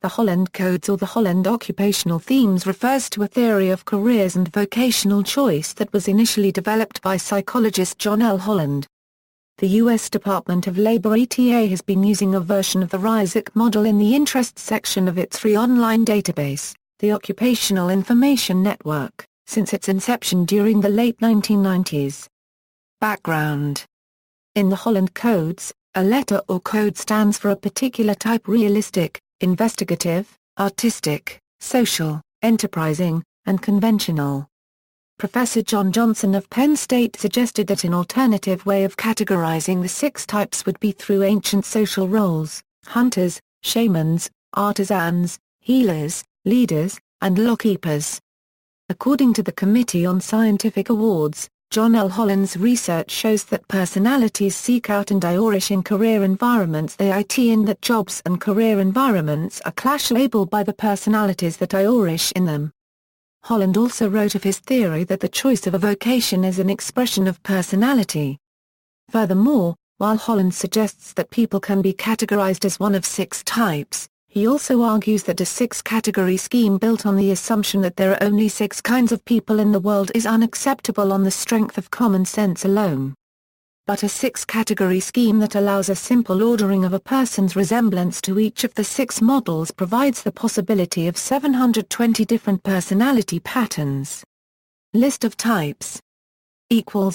The Holland Codes or the Holland Occupational Themes refers to a theory of careers and vocational choice that was initially developed by psychologist John L. Holland. The U.S. Department of Labor ETA has been using a version of the RIASEC model in the interests section of its free online database, the Occupational Information Network, since its inception during the late 1990s. Background. In the Holland Codes, a letter or code stands for a particular type: realistic, investigative, artistic, social, enterprising, and conventional. Professor John Johnson of Penn State suggested that an alternative way of categorizing the 6 types would be through ancient social roles: hunters, shamans, artisans, healers, leaders, and lawkeepers. According to the Committee on Scientific Awards, John L. Holland's research shows that personalities seek out and flourish in career environments they it in that jobs and career environments are clash-labeled by the personalities that flourish in them. Holland also wrote of his theory that the choice of a vocation is an expression of personality. Furthermore, while Holland suggests that people can be categorized as one of 6 types, he also argues that a 6-category scheme built on the assumption that there are only 6 kinds of people in the world is unacceptable on the strength of common sense alone. But a 6-category scheme that allows a simple ordering of a person's resemblance to each of the 6 models provides the possibility of 720 different personality patterns. List of types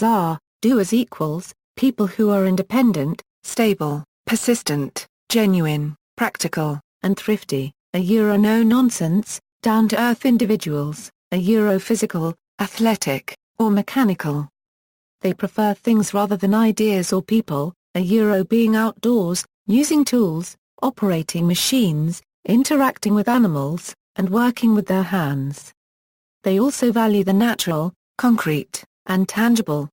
are, doers equals, people who are independent, stable, persistent, genuine, practical, and thrifty, no-nonsense, down-to-earth individuals, physical, athletic, or mechanical. They prefer things rather than ideas or people, being outdoors, using tools, operating machines, interacting with animals, and working with their hands. They also value the natural, concrete, and tangible.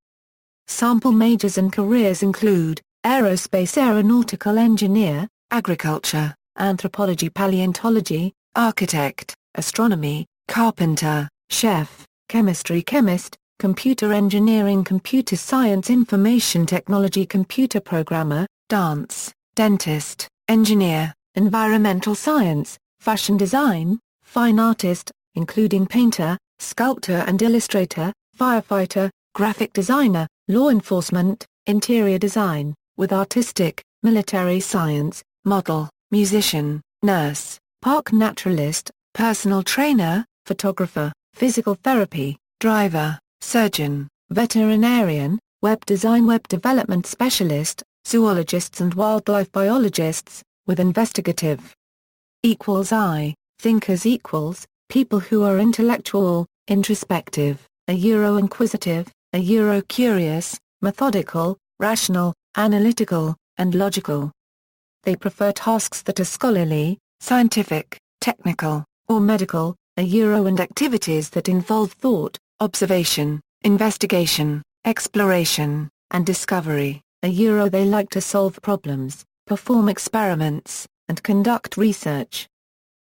Sample majors and careers include aerospace, aeronautical engineer, agriculture, anthropology, paleontology, architect, astronomy, carpenter, chef, chemistry, chemist, computer engineering, computer science, information technology, computer programmer, dance, dentist, engineer, environmental science, fashion design, fine artist, including painter, sculptor and illustrator, firefighter, graphic designer, law enforcement, interior design, with artistic, military science, model, musician, nurse, park naturalist, personal trainer, photographer, physical therapy, driver, surgeon, veterinarian, web design, web development specialist, zoologists and wildlife biologists, with investigative. Thinkers equals, people who are intellectual, introspective, inquisitive, curious, methodical, rational, analytical, and logical. They prefer tasks that are scholarly, scientific, technical, or medical, and activities that involve thought, observation, investigation, exploration, and discovery. They like to solve problems, perform experiments, and conduct research.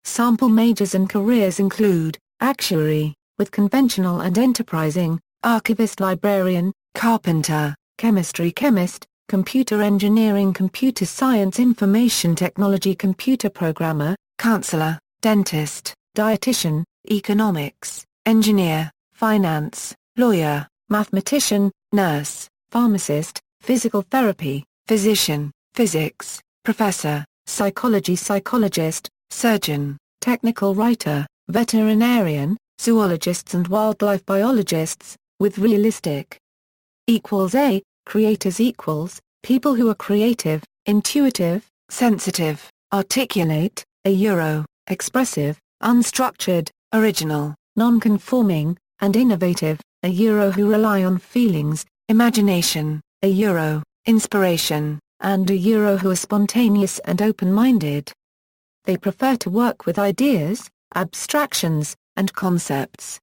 Sample majors and careers include actuary, with conventional and enterprising, archivist, librarian, carpenter, chemistry, chemist, computer engineering, computer science, information technology, computer programmer, counselor, dentist, dietitian, economics, engineer, finance, lawyer, mathematician, nurse, pharmacist, physical therapy, physician, physics, professor, psychology, psychologist, surgeon, technical writer, veterinarian, zoologists and wildlife biologists, with realistic. Creators equals, people who are creative, intuitive, sensitive, articulate, expressive, unstructured, original, non-conforming, and innovative, who rely on feelings, imagination, inspiration, and who are spontaneous and open-minded. They prefer to work with ideas, abstractions, and concepts.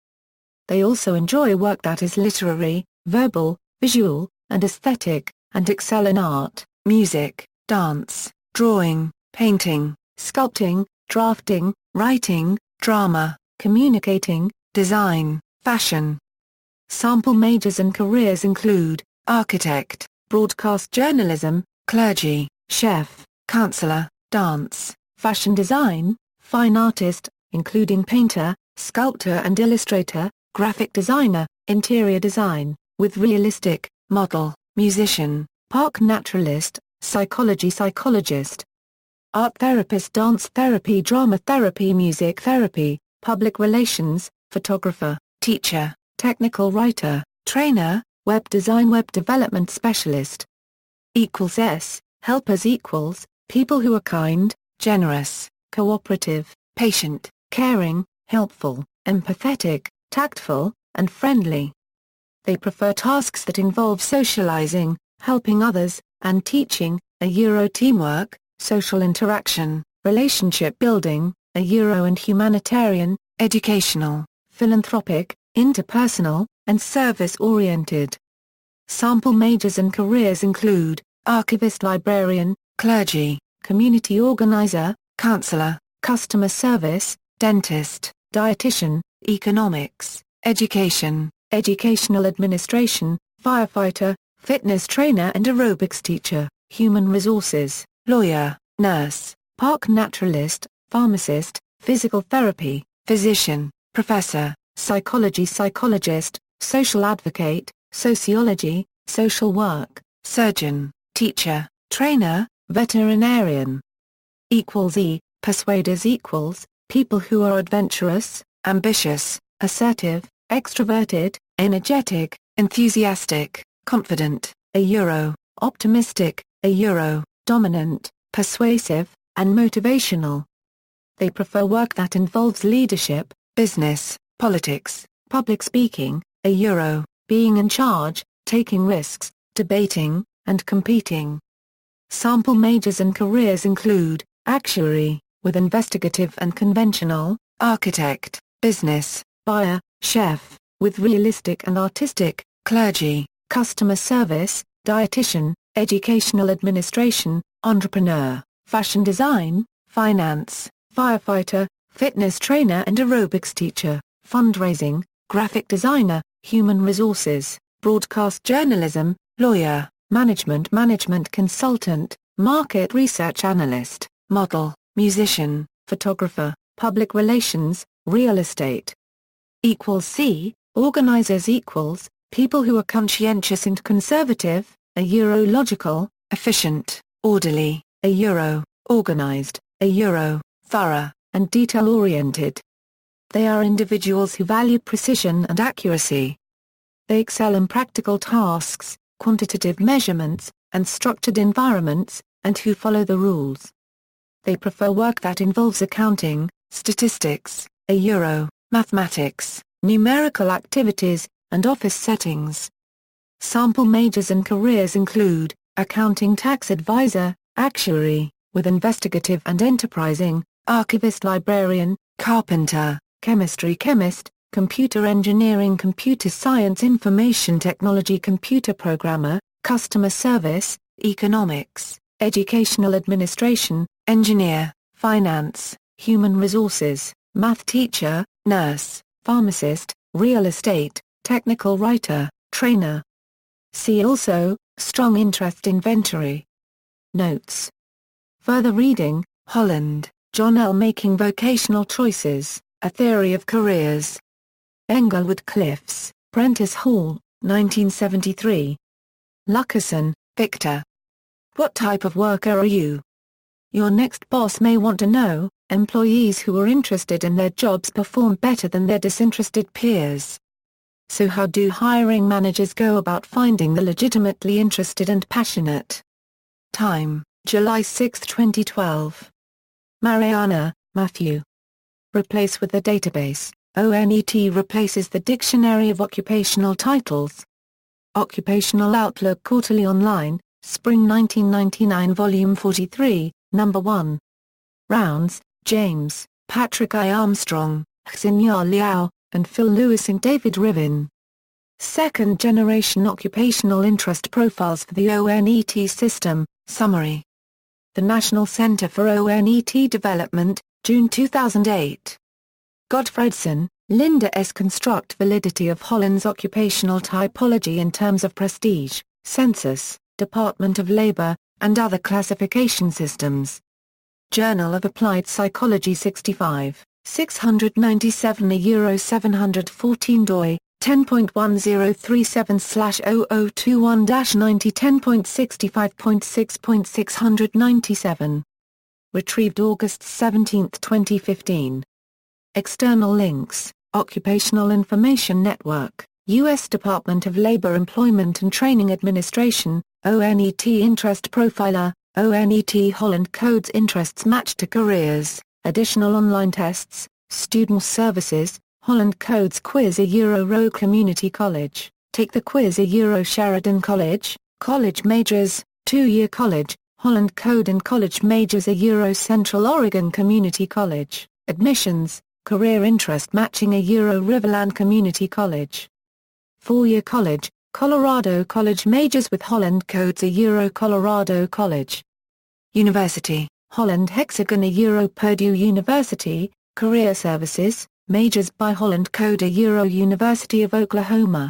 They also enjoy work that is literary, verbal, visual, and aesthetic, and excel in art, music, dance, drawing, painting, sculpting, drafting, writing, drama, communicating, design, fashion. Sample majors and careers include architect, broadcast journalism, clergy, chef, counselor, dance, fashion design, fine artist, including painter, sculptor and illustrator, graphic designer, interior design, with realistic, model, musician, park naturalist, psychologist. Art therapist, dance therapy, drama therapy, music therapy, public relations, photographer, teacher, technical writer, trainer, web design, web development specialist. S, helpers equals, people who are kind, generous, cooperative, patient, caring, helpful, empathetic, tactful, and friendly. They prefer tasks that involve socializing, helping others, and teaching, teamwork, social interaction, relationship building, and humanitarian, educational, philanthropic, interpersonal, and service-oriented. Sample majors and careers include archivist, librarian, clergy, community organizer, counselor, customer service, dentist, dietitian, economics, education, educational administration, firefighter, fitness trainer and aerobics teacher, human resources, lawyer, nurse, park naturalist, pharmacist, physical therapy, physician, professor, psychologist, social advocate, sociology, social work, surgeon, teacher, trainer, veterinarian. E, persuaders equals, people who are adventurous, ambitious, assertive, extroverted, energetic, enthusiastic, confident, optimistic, dominant, persuasive, and motivational. They prefer work that involves leadership, business, politics, public speaking, being in charge, taking risks, debating, and competing. Sample majors and careers include actuary, with investigative and conventional, architect, business, buyer, chef, with realistic and artistic, clergy, customer service, dietitian, educational administration, entrepreneur, fashion design, finance, firefighter, fitness trainer and aerobics teacher, fundraising, graphic designer, human resources, broadcast journalism, lawyer, management consultant, market research analyst, model, musician, photographer, public relations, real estate. C, organizers equals, people who are conscientious and conservative, logical, efficient, orderly, organized, thorough, and detail-oriented. They are individuals who value precision and accuracy. They excel in practical tasks, quantitative measurements, and structured environments, and who follow the rules. They prefer work that involves accounting, statistics, mathematics, numerical activities, and office settings. Sample majors and careers include accounting, tax advisor, actuary, with investigative and enterprising, archivist, librarian, carpenter, chemistry, chemist, computer engineering, computer science, information technology, computer programmer, customer service, economics, educational administration, engineer, finance, human resources, math teacher, nurse, pharmacist, real estate, technical writer, trainer. See also, strong interest inventory. Notes. Further reading, Holland, John L. Making Vocational Choices, A Theory of Careers. Englewood Cliffs, Prentice Hall, 1973. Luckerson, Victor. What type of worker are you? Your next boss may want to know, employees who are interested in their jobs perform better than their disinterested peers. So how do hiring managers go about finding the legitimately interested and passionate? Time, July 6, 2012. Mariana, Matthew. Replace with the database. ONET replaces the Dictionary of Occupational Titles. Occupational Outlook Quarterly Online, Spring 1999, Volume 43, Number 1. Rounds, James, Patrick I. Armstrong, Xinya Liao, and Phil Lewis and David Rivin. Second-generation occupational interest profiles for the ONET system, summary. The National Center for ONET Development, June 2008. Godfredson, Linda S. Construct validity of Holland's occupational typology in terms of prestige, census, Department of Labor, and other classification systems. Journal of Applied Psychology 65, 697 a €714 doi, 10.1037/0021-90 10.65.6.697. Retrieved August 17, 2015. External links: Occupational Information Network, U.S. Department of Labor Employment and Training Administration, ONET Interest Profiler, ONET Holland Codes Interests Match to Careers, additional online tests, Student Services, Holland Codes Quiz Rowe Community College, Take the Quiz Sheridan College, College Majors, 2-year college, Holland Code and College Majors Central Oregon Community College, Admissions, Career Interest Matching Riverland Community College. 4-year college, Colorado College Majors with Holland Codes Colorado College. University, Holland Hexagon Purdue University, Career Services, Majors by Holland Code University of Oklahoma.